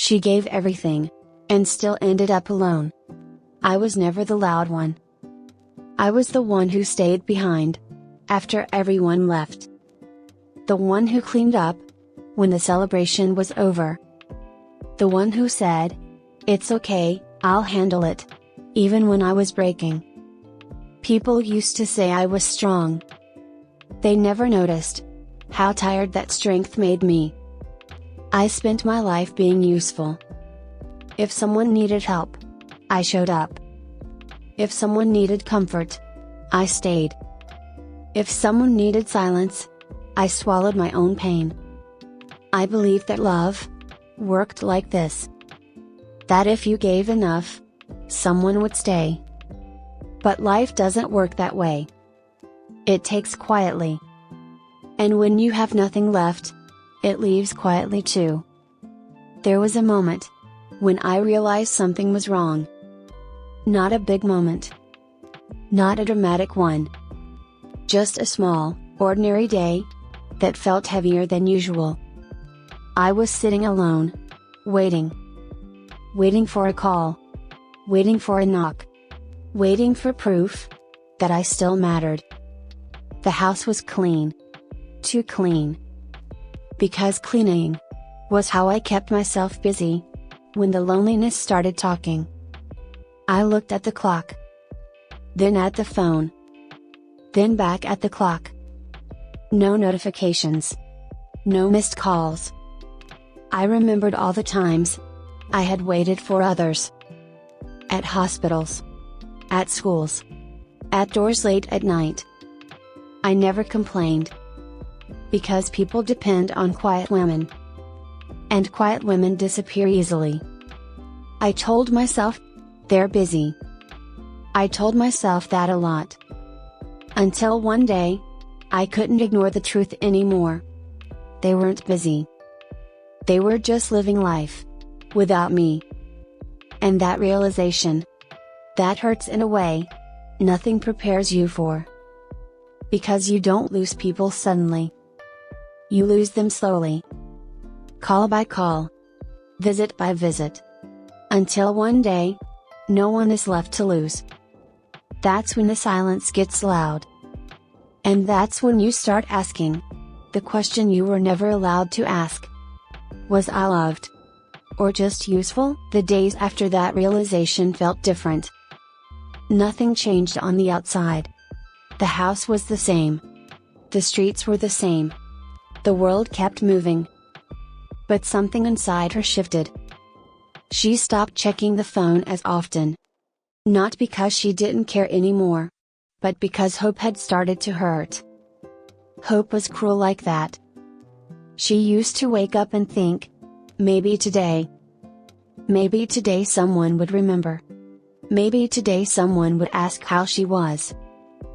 She gave everything, and still ended up alone. I was never the loud one. I was the one who stayed behind, after everyone left. The one who cleaned up, when the celebration was over. The one who said, "It's okay, I'll handle it," even when I was breaking. People used to say I was strong. They never noticed how tired that strength made me. I spent my life being useful. If someone needed help, I showed up. If someone needed comfort, I stayed. If someone needed silence, I swallowed my own pain. I believed that love worked like this. That if you gave enough, someone would stay. But life doesn't work that way. It takes quietly. And when you have nothing left, it leaves quietly too. There was a moment when I realized something was wrong. Not a big moment. Not a dramatic one. Just a small, ordinary day that felt heavier than usual. I was sitting alone, waiting. Waiting for a call. Waiting for a knock. Waiting for proof that I still mattered. The house was clean. Too clean. Because cleaning was how I kept myself busy when the loneliness started talking. I looked at the clock. Then at the phone. Then back at the clock. No notifications. No missed calls. I remembered all the times I had waited for others. At hospitals. At schools. At doors late at night. I never complained. Because people depend on quiet women. And quiet women disappear easily. I told myself, they're busy. I told myself that a lot. Until one day, I couldn't ignore the truth anymore. They weren't busy. They were just living life. Without me. And that realization. That hurts in a way. Nothing prepares you for. Because you don't lose people suddenly. You lose them slowly. Call by call. Visit by visit. Until one day, no one is left to lose. That's when the silence gets loud. And that's when you start asking the question you were never allowed to ask. Was I loved? Or just useful? The days after that realization felt different. Nothing changed on the outside. The house was the same. The streets were the same. The world kept moving. But something inside her shifted. She stopped checking the phone as often. Not because she didn't care anymore. But because hope had started to hurt. Hope was cruel like that. She used to wake up and think, maybe today. Maybe today someone would remember. Maybe today someone would ask how she was.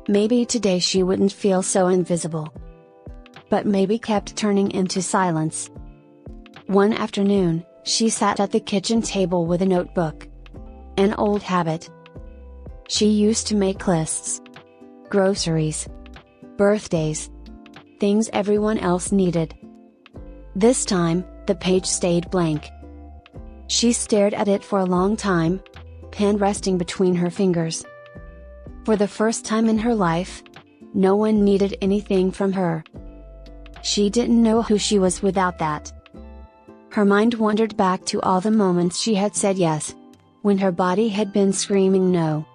Maybe today she wouldn't feel so invisible. But maybe kept turning into silence. One afternoon, she sat at the kitchen table with a notebook. An old habit. She used to make lists. Groceries. Birthdays. Things everyone else needed. This time, the page stayed blank. She stared at it for a long time, pen resting between her fingers. For the first time in her life, no one needed anything from her. She didn't know who she was without that. Her mind wandered back to all the moments she had said yes, when her body had been screaming no.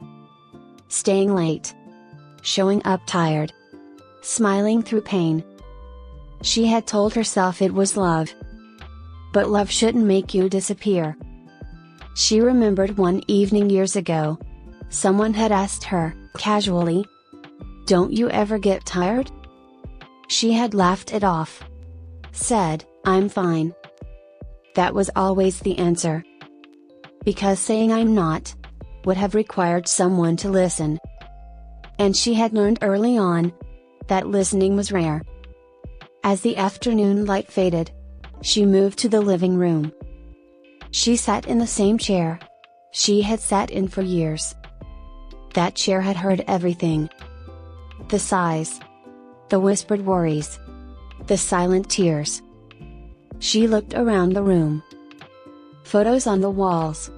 Staying late. Showing up tired. Smiling through pain. She had told herself it was love. But love shouldn't make you disappear. She remembered one evening years ago. Someone had asked her, casually, "Don't you ever get tired?" She had laughed it off. Said, "I'm fine." That was always the answer. Because saying "I'm not" would have required someone to listen. And she had learned early on that listening was rare. As the afternoon light faded, she moved to the living room. She sat in the same chair she had sat in for years. That chair had heard everything. The sighs. The whispered worries. The silent tears. She looked around the room. Photos on the walls.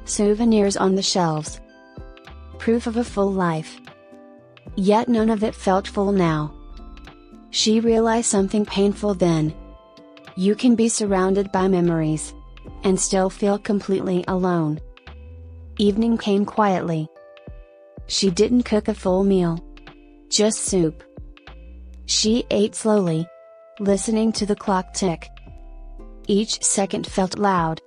Souvenirs on the shelves. Proof of a full life. Yet none of it felt full now. She realized something painful then. You can be surrounded by memories, and still feel completely alone. Evening came quietly. She didn't cook a full meal. Just soup. She ate slowly, listening to the clock tick. Each second felt loud.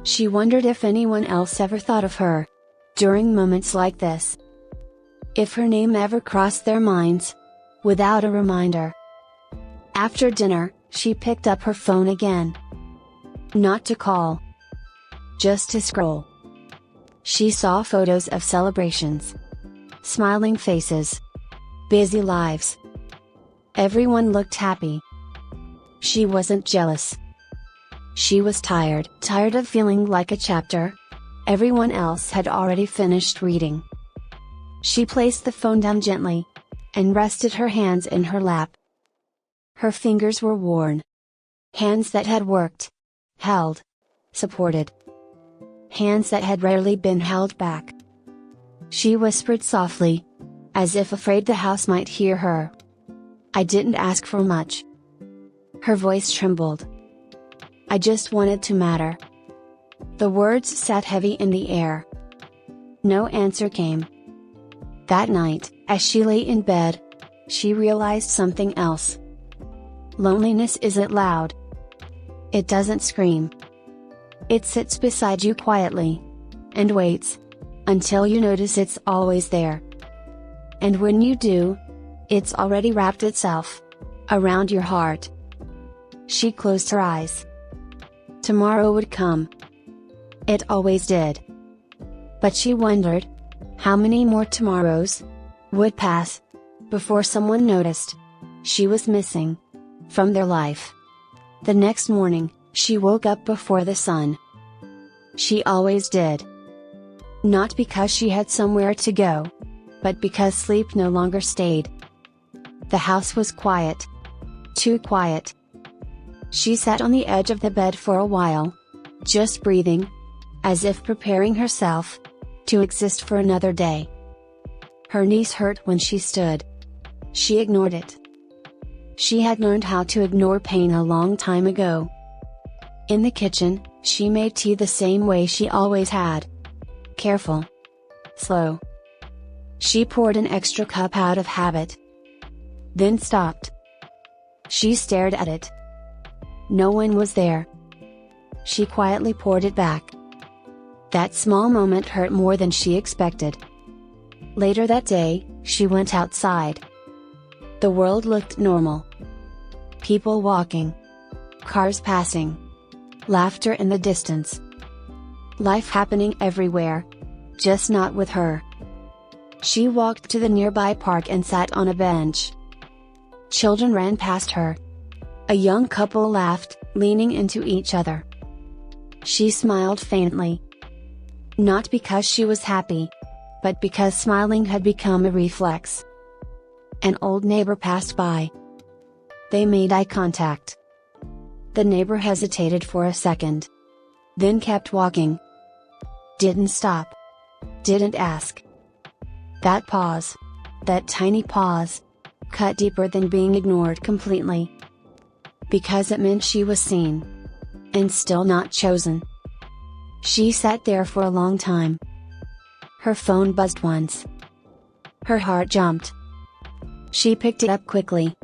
She wondered if anyone else ever thought of her, during moments like this. If her name ever crossed their minds, without a reminder. After dinner, she picked up her phone again. Not to call. Just to scroll. She saw photos of celebrations. Smiling faces. Busy lives. Everyone looked happy. She wasn't jealous. She was tired of feeling like a chapter everyone else had already finished reading. She placed the phone down gently, and rested her hands in her lap. Her fingers were worn. Hands that had worked, held, supported. Hands that had rarely been held back. She whispered softly, as if afraid the house might hear her. I didn't ask for much. Her voice trembled. I just wanted to matter. The words sat heavy in the air. No answer came. That night, as she lay in bed, she realized something else. Loneliness isn't loud. It doesn't scream. It sits beside you quietly, and waits, until you notice it's always there. And when you do, it's already wrapped itself around your heart. She closed her eyes. Tomorrow would come. It always did. But she wondered, how many more tomorrows would pass before someone noticed she was missing from their life. The next morning, she woke up before the sun. She always did. Not because she had somewhere to go, but because sleep no longer stayed. The house was quiet. Too quiet. She sat on the edge of the bed for a while, just breathing, as if preparing herself to exist for another day. Her knees hurt when she stood. She ignored it. She had learned how to ignore pain a long time ago. In the kitchen, she made tea the same way she always had. Careful. Slow. She poured an extra cup out of habit. Then stopped. She stared at it. No one was there. She quietly poured it back. That small moment hurt more than she expected. Later that day, she went outside. The world looked normal. People walking. Cars passing. Laughter in the distance. Life happening everywhere. Just not with her. She walked to the nearby park and sat on a bench. Children ran past her. A young couple laughed, leaning into each other. She smiled faintly. Not because she was happy, but because smiling had become a reflex. An old neighbor passed by. They made eye contact. The neighbor hesitated for a second. Then kept walking. Didn't stop. Didn't ask. That pause, that tiny pause, cut deeper than being ignored completely. Because it meant she was seen. And still not chosen. She sat there for a long time. Her phone buzzed once. Her heart jumped. She picked it up quickly.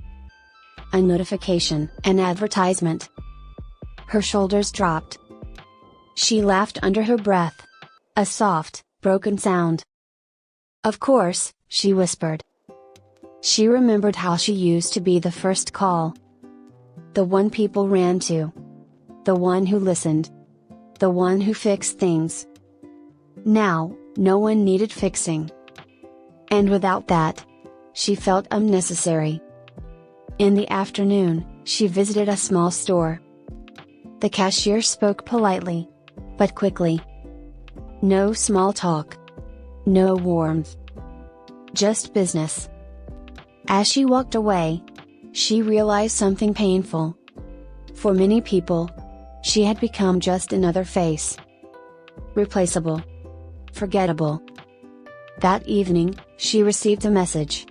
A notification, an advertisement. Her shoulders dropped. She laughed under her breath. A soft, broken sound. Of course, she whispered. She remembered how she used to be the first call. The one people ran to. The one who listened. The one who fixed things. Now, no one needed fixing. And without that, she felt unnecessary. In the afternoon, she visited a small store. The cashier spoke politely, but quickly. No small talk. No warmth. Just business. As she walked away, she realized something painful. For many people, She had become just another face. Replaceable. Forgettable. That evening, she received a message.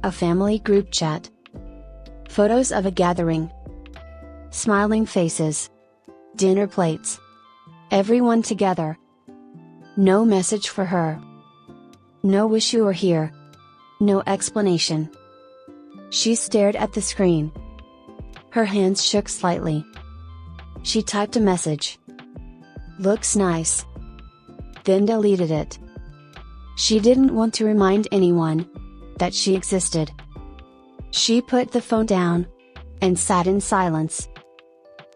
A family group chat. Photos of a gathering. Smiling faces. Dinner plates. Everyone together. No message for her. No wish you were here. No explanation. She stared at the screen. Her hands shook slightly. She typed a message. Looks nice. Then deleted it. She didn't want to remind anyone that she existed. She put the phone down and sat in silence.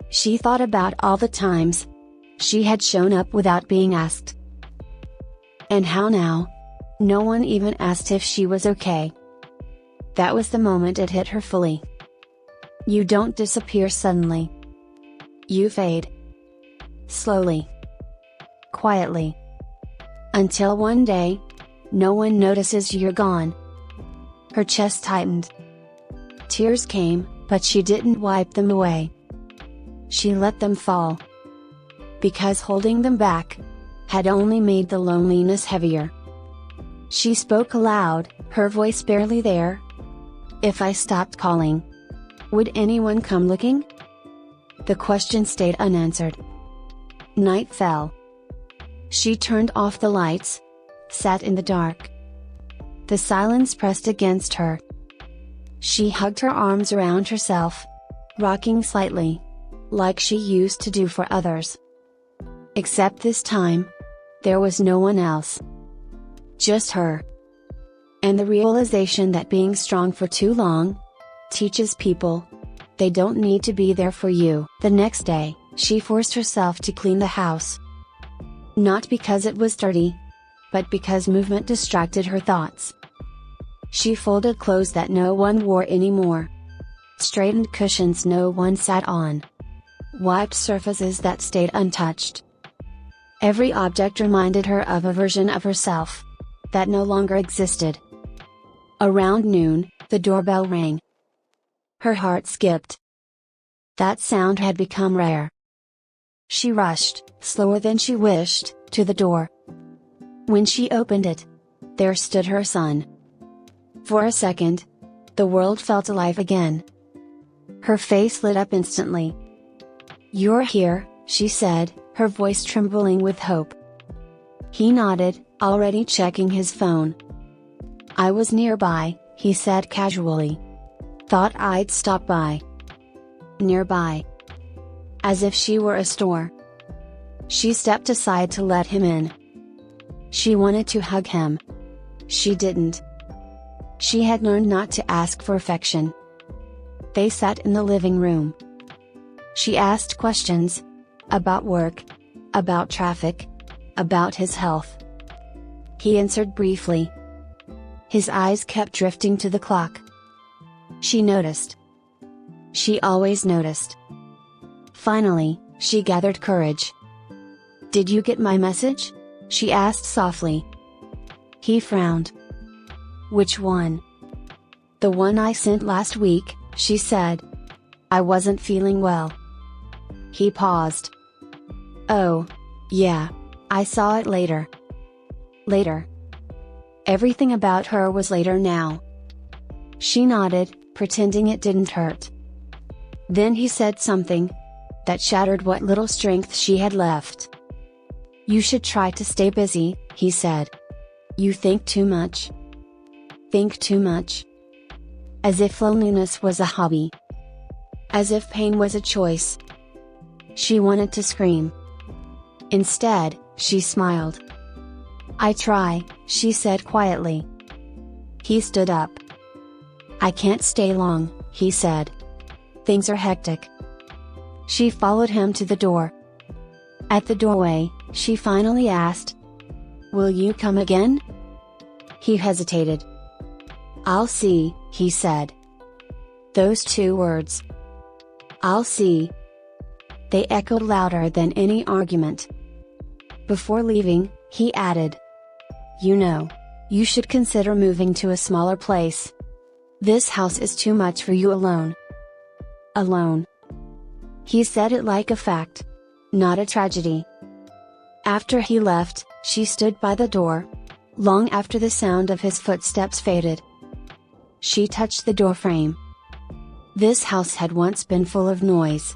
She thought about all the times she had shown up without being asked. And how now, no one even asked if she was okay. That was the moment it hit her fully. You don't disappear suddenly. You fade. Slowly. Quietly. Until one day, no one notices you're gone. Her chest tightened. Tears came, but she didn't wipe them away. She let them fall. Because holding them back had only made the loneliness heavier. She spoke aloud, her voice barely there. If I stopped calling, would anyone come looking? The question stayed unanswered. Night fell. She turned off the lights, sat in the dark. The silence pressed against her. She hugged her arms around herself, rocking slightly, like she used to do for others. Except this time, there was no one else. Just her. And the realization that being strong for too long teaches people they don't need to be there for you. The next day, she forced herself to clean the house. Not because it was dirty, but because movement distracted her thoughts. She folded clothes that no one wore anymore. Straightened cushions no one sat on. Wiped surfaces that stayed untouched. Every object reminded her of a version of herself that no longer existed. Around noon, the doorbell rang. Her heart skipped. That sound had become rare. She rushed, slower than she wished, to the door. When she opened it, there stood her son. For a second, the world felt alive again. Her face lit up instantly. You're here, she said, her voice trembling with hope. He nodded, already checking his phone. I was nearby, he said casually. Thought I'd stop by. Nearby. As if she were a store. She stepped aside to let him in. She wanted to hug him. She didn't. She had learned not to ask for affection. They sat in the living room. She asked questions. About work. About traffic. About his health. He answered briefly. His eyes kept drifting to the clock. She noticed. She always noticed. Finally, she gathered courage. Did you get my message? She asked softly. He frowned. Which one? The one I sent last week, she said. I wasn't feeling well. He paused. Oh, yeah, I saw it later. Later. Everything about her was later now. She nodded, pretending it didn't hurt. Then he said something that shattered what little strength she had left. You should try to stay busy, he said. You think too much. Think too much. As if loneliness was a hobby. As if pain was a choice. She wanted to scream. Instead, she smiled. I try, she said quietly. He stood up. I can't stay long, he said. Things are hectic. She followed him to the door. At the doorway, she finally asked, Will you come again? He hesitated. I'll see, he said. Those two words. I'll see. They echoed louder than any argument. Before leaving, he added. You know, you should consider moving to a smaller place. This house is too much for you alone. Alone. He said it like a fact, not a tragedy. After he left, she stood by the door, long after the sound of his footsteps faded. She touched the doorframe. This house had once been full of noise,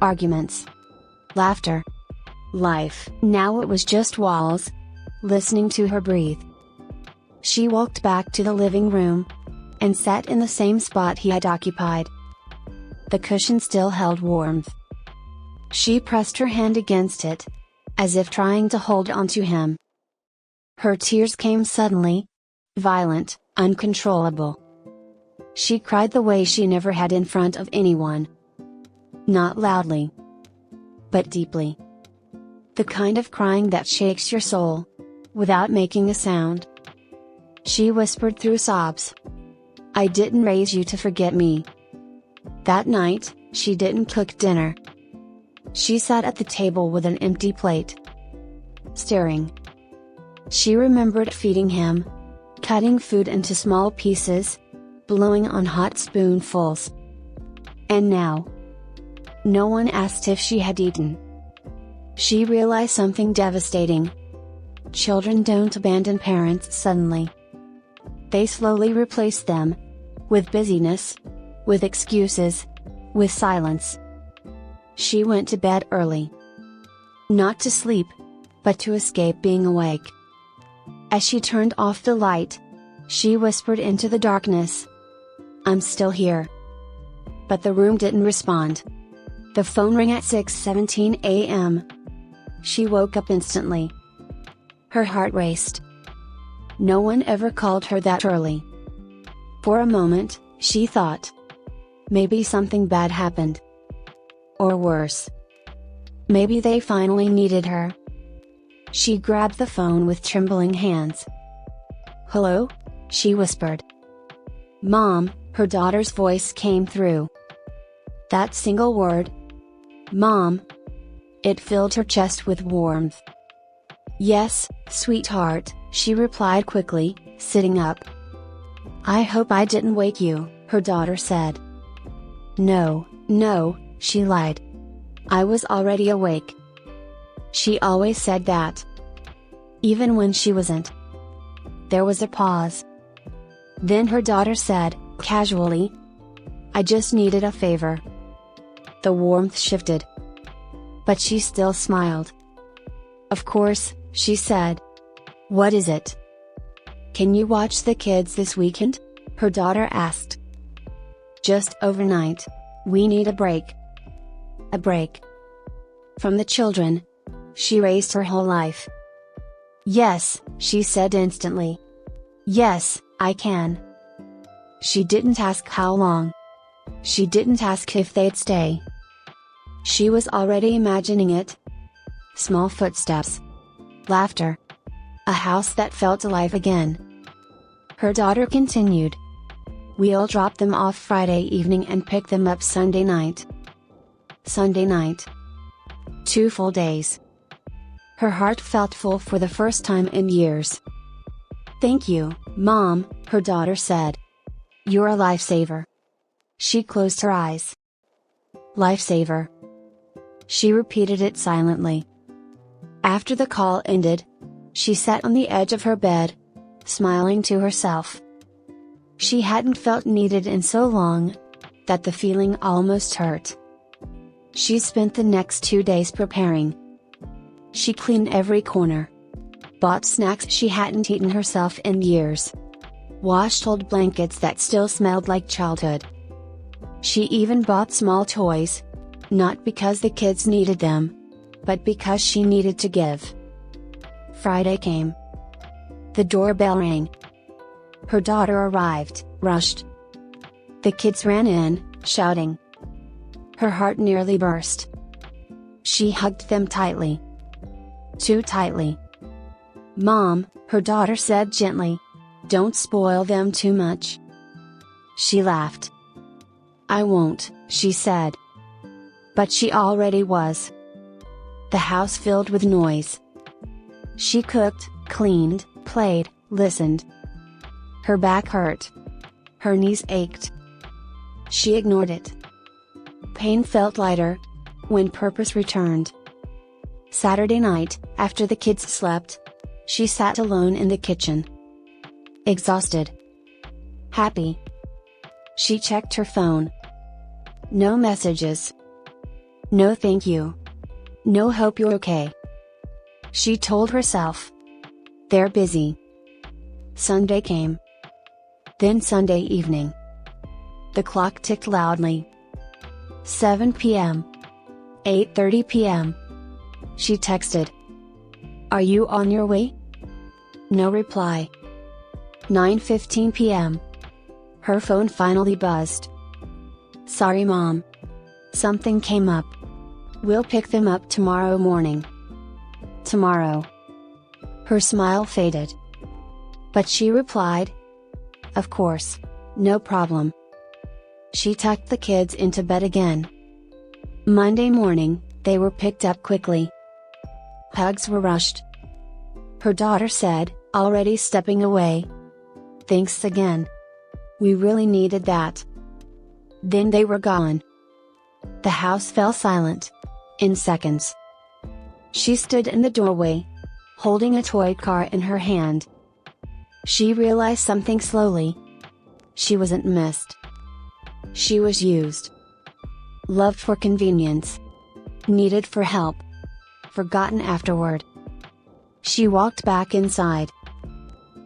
arguments, laughter, life. Now it was just walls, listening to her breathe. She walked back to the living room, and sat in the same spot he had occupied. The cushion still held warmth. She pressed her hand against it, as if trying to hold onto him. Her tears came suddenly, violent, uncontrollable. She cried the way she never had in front of anyone. Not loudly, but deeply. The kind of crying that shakes your soul, without making a sound. She whispered through sobs, "I didn't raise you to forget me." That night, she didn't cook dinner. She sat at the table with an empty plate, staring. She remembered feeding him, cutting food into small pieces, blowing on hot spoonfuls. And now, no one asked if she had eaten. She realized something devastating. Children don't abandon parents suddenly. They slowly replace them, with busyness, with excuses, with silence. She went to bed early. Not to sleep, but to escape being awake. As she turned off the light, she whispered into the darkness, "I'm still here." But the room didn't respond. The phone rang at 6:17 a.m. She woke up instantly. Her heart raced. No one ever called her that early. For a moment, she thought, maybe something bad happened. Or worse, maybe they finally needed her. She grabbed the phone with trembling hands. "Hello?" she whispered. "Mom," her daughter's voice came through. That single word, "Mom," it filled her chest with warmth. "Yes, sweetheart," she replied quickly, sitting up. "I hope I didn't wake you," her daughter said. No, she lied. "I was already awake." She always said that. Even when she wasn't. There was a pause. Then her daughter said, casually, "I just needed a favor." The warmth shifted. But she still smiled. "Of course," she said. "What is it?" "Can you watch the kids this weekend?" her daughter asked. "Just overnight. We need a break." A break. From the children. She raised her whole life. "Yes," she said instantly. "Yes, I can." She didn't ask how long. She didn't ask if they'd stay. She was already imagining it. Small footsteps. Laughter. A house that felt alive again. Her daughter continued. "We'll drop them off Friday evening and pick them up Sunday night." Sunday night. 2 full days. Her heart felt full for the first time in years. "Thank you, Mom," her daughter said. "You're a lifesaver." She closed her eyes. Lifesaver. She repeated it silently. After the call ended, she sat on the edge of her bed, smiling to herself. She hadn't felt needed in so long, that the feeling almost hurt. She spent the next 2 days preparing. She cleaned every corner. Bought snacks she hadn't eaten herself in years. Washed old blankets that still smelled like childhood. She even bought small toys. Not because the kids needed them, but because she needed to give. Friday came. The doorbell rang. Her daughter arrived, rushed. The kids ran in, shouting. Her heart nearly burst. She hugged them tightly. Too tightly. "Mom," her daughter said gently, "don't spoil them too much." She laughed. "I won't," she said. But she already was. The house filled with noise. She cooked, cleaned, played, listened. Her back hurt. Her knees ached. She ignored it. Pain felt lighter, When purpose returned. Saturday night, after the kids slept, she sat alone in the kitchen. Exhausted. Happy. She checked her phone. No messages. No thank you. No hope you're okay. She told herself. They're busy. Sunday came. Then Sunday evening. The clock ticked loudly. 7 p.m. 8:30 p.m. She texted. Are you on your way? No reply. 9:15 p.m. Her phone finally buzzed. Sorry mom. Something came up. We'll pick them up tomorrow morning. Tomorrow. Her smile faded. But she replied. Of course, no problem. She tucked the kids into bed again. Monday morning, they were picked up quickly. Hugs were rushed. Her daughter said, already stepping away. Thanks again. We really needed that. Then they were gone. The house fell silent. In seconds. She stood in the doorway, holding a toy car in her hand. She realized something slowly. She wasn't missed. She was used. Loved for convenience. Needed for help. Forgotten afterward. She walked back inside.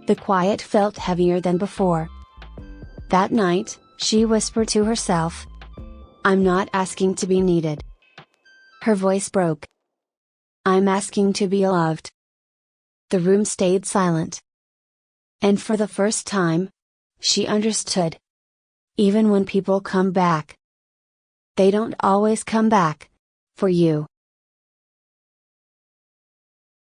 The quiet felt heavier than before. That night, she whispered to herself. I'm not asking to be needed. Her voice broke. I'm asking to be loved. The room stayed silent. And for the first time, she understood. Even when people come back, they don't always come back for you.